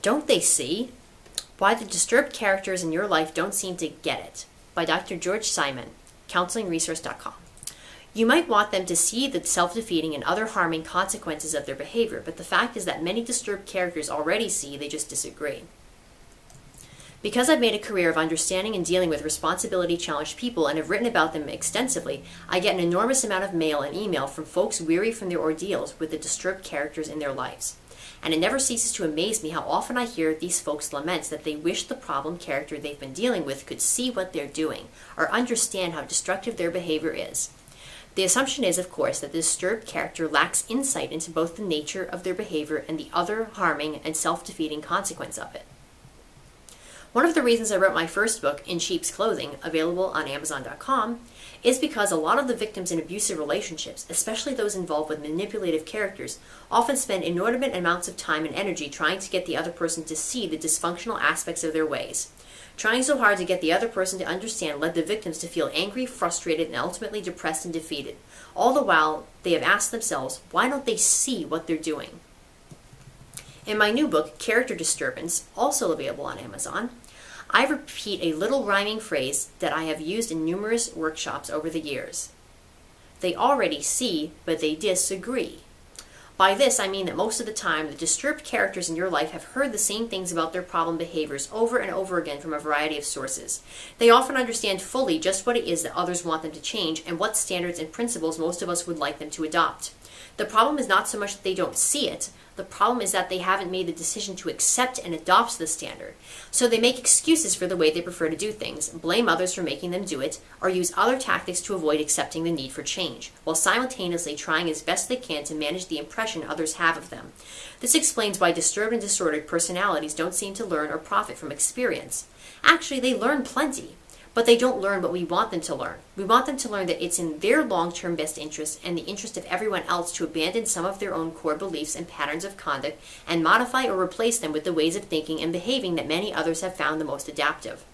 Don't they see? Why the Disturbed Characters in Your Life Don't Seem to Get It, by Dr. George Simon, counselingresource.com. You might want them to see the self-defeating and other harming consequences of their behavior, but the fact is that many disturbed characters already see, they just disagree. Because I've made a career of understanding and dealing with responsibility-challenged people and have written about them extensively, I get an enormous amount of mail and email from folks weary from their ordeals with the disturbed characters in their lives. And it never ceases to amaze me how often I hear these folks lament that they wish the problem character they've been dealing with could see what they're doing or understand how destructive their behavior is. The assumption is, of course, that the disturbed character lacks insight into both the nature of their behavior and the other harming and self-defeating consequence of it. One of the reasons I wrote my first book, In Sheep's Clothing, available on Amazon.com, is because a lot of the victims in abusive relationships, especially those involved with manipulative characters, often spend inordinate amounts of time and energy trying to get the other person to see the dysfunctional aspects of their ways. Trying so hard to get the other person to understand led the victims to feel angry, frustrated, and ultimately depressed and defeated. All the while, they have asked themselves, why don't they see what they're doing? In my new book, Character Disturbance, also available on Amazon, I repeat a little rhyming phrase that I have used in numerous workshops over the years. They already see, but they disagree. By this, I mean that most of the time, the disturbed characters in your life have heard the same things about their problem behaviors over and over again from a variety of sources. They often understand fully just what it is that others want them to change and what standards and principles most of us would like them to adopt. The problem is not so much that they don't see it. The problem is that they haven't made the decision to accept and adopt the standard. So they make excuses for the way they prefer to do things, blame others for making them do it, or use other tactics to avoid accepting the need for change, while simultaneously trying as best they can to manage the impression others have of them. This explains why disturbed and disordered personalities don't seem to learn or profit from experience. Actually, they learn plenty. But they don't learn what we want them to learn. We want them to learn that it's in their long-term best interest and the interest of everyone else to abandon some of their own core beliefs and patterns of conduct and modify or replace them with the ways of thinking and behaving that many others have found the most adaptive.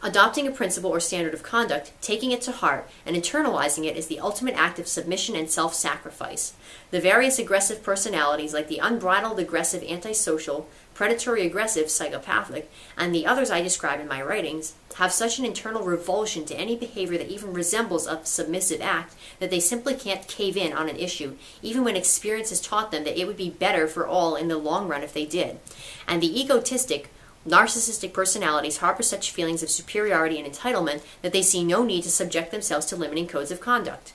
Adopting a principle or standard of conduct, taking it to heart, and internalizing it is the ultimate act of submission and self-sacrifice. The various aggressive personalities, like the unbridled aggressive antisocial, predatory aggressive psychopathic, and the others I describe in my writings, have such an internal revulsion to any behavior that even resembles a submissive act that they simply can't cave in on an issue, even when experience has taught them that it would be better for all in the long run if they did. And the egotistic, narcissistic personalities harbor such feelings of superiority and entitlement that they see no need to subject themselves to limiting codes of conduct.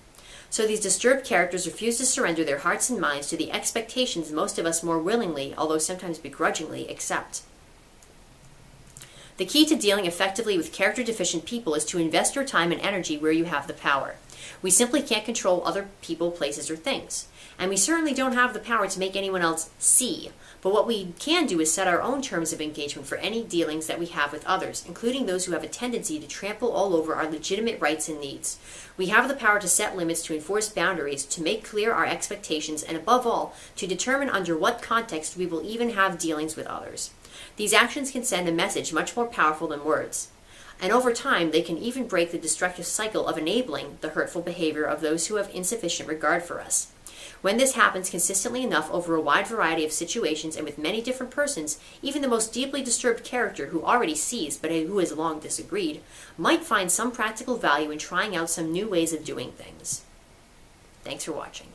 So these disturbed characters refuse to surrender their hearts and minds to the expectations most of us more willingly, although sometimes begrudgingly, accept. The key to dealing effectively with character-deficient people is to invest your time and energy where you have the power. We simply can't control other people, places, or things. And we certainly don't have the power to make anyone else see. But what we can do is set our own terms of engagement for any dealings that we have with others, including those who have a tendency to trample all over our legitimate rights and needs. We have the power to set limits, to enforce boundaries, to make clear our expectations, and above all, to determine under what context we will even have dealings with others. These actions can send a message much more powerful than words. And over time, they can even break the destructive cycle of enabling the hurtful behavior of those who have insufficient regard for us. When this happens consistently enough over a wide variety of situations and with many different persons, even the most deeply disturbed character who already sees but who has long disagreed, might find some practical value in trying out some new ways of doing things. Thanks for watching.